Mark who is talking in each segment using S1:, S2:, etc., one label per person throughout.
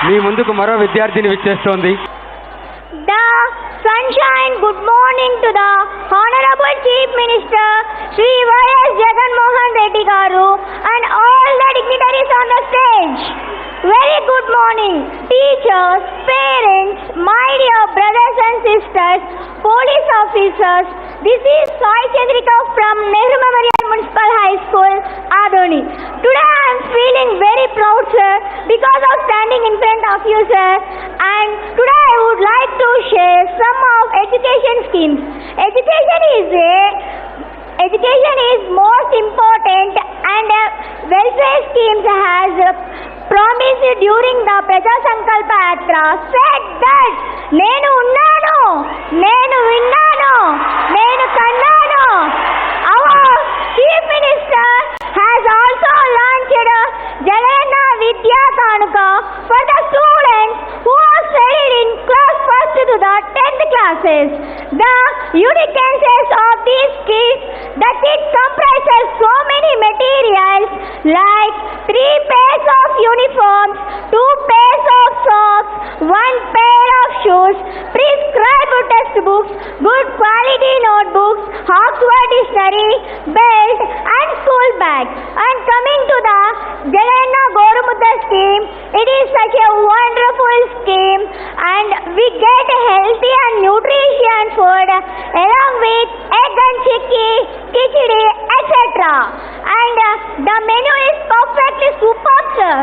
S1: మీ ముందుకు మరో విద్యార్థిని విచ్చేస్తోంది.
S2: The sunshine good morning to the Honorable Chief Minister Shri Y.S. Jagan Mohan Reddy Garu and all the dignitaries on the stage. Very good morning, teachers, parents, my dear brothers and sisters, police officers. This is Sai Chandrika from Nehru Memorial Municipal High School, Adoni. Today I am feeling very proud, sir, because of standing in front of you, sir. And today I would like to share some of education schemes. Education is most important, and welfare schemes has promised during the Praja Sankalpa Yatra said that Nenu unnanu, Nenu vinnanu, Nenu kannanu. Our Chief Minister has also launched Jagananna Vidya Kanuka for the students who are studied in class 1st to the 10th classes. The uniqueness of this kit, the kit comprises so many materials like 3 pairs of uniforms, 2 pairs of socks, 1 pair of shoes, prescribed textbooks, good quality notebooks, Oxford dictionary, belt and school bag. And coming to the Jagananna Gorumudda scheme, it is such a wonderful scheme, and we get healthy and nutrition food along with egg and chicky, khichdi, etc. And the menu is perfectly superb, sir.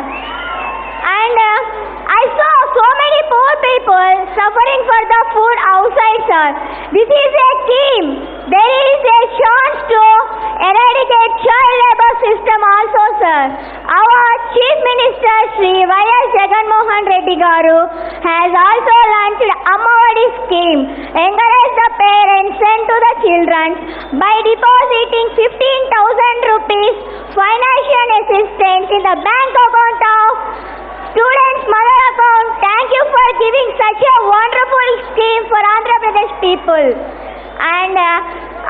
S2: And I saw so many poor people suffering for the food outside, sir. This is a scheme. There is a chance to eradicate child labor system also, sir. Our Chief Minister Shri Y.S. Jagan Mohan Reddy Garu has also launched Ammavadi scheme. Encourage the parents sent to the children by depositing 15,000 rupees financial assistance in the bank account of students' mother account. Thank you for giving such a wonderful scheme for Andhra Pradesh people. And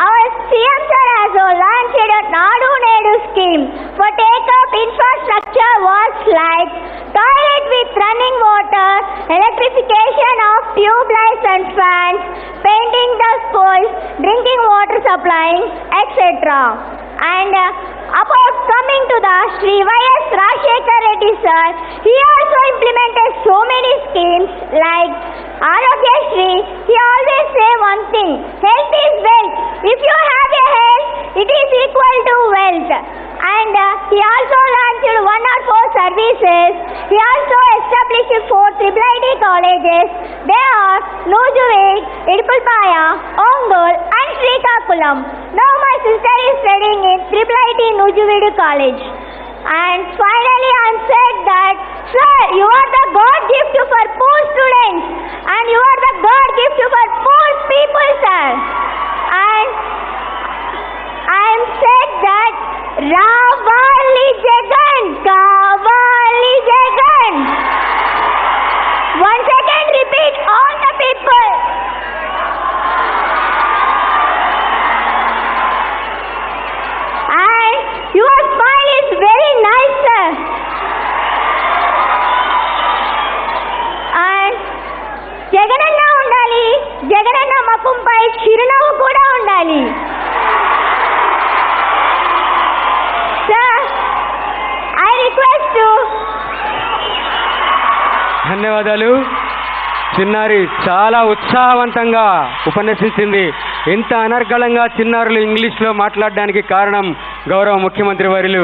S2: our CM sir has launched a Nadu Nedu scheme for take-up infrastructure works like toilet with running water, electrification of tube lights and fans, painting the schools, drinking water supplying, etc. And about coming to the Shri Y.S. Rajshekar Reddy sir, he also implemented so many schemes like Arogya Shri. He always say one thing: health is wealth. If you have a health, it is equal to wealth. And he also launched 1 or 4 services. He also established 4 IIIT colleges. They are Nujuved, Idupalpaya, Ongole and Srikakulam. Now my sister is studying in IIIT Nujuved College. And finally I am said that, sir, you are the God gift for poor students, and you are the God gift for poor people, sir. And I am said that Ravali Jagan, Kavali Jagan. Once again repeat, all the people. And your smile is very nice, sir. And Jagananna undali, Jagananna makumpai chirunavu kuda undali. Sir, I request to.
S1: ధన్యవాదాలు. చిన్నారి చాలా ఉత్సాహవంతంగా ఉపన్యసించింది. ఇంత అనర్గళంగా చిన్నారులు ఇంగ్లీష్లో మాట్లాడడానికి కారణం గౌరవ ముఖ్యమంత్రి వర్యులు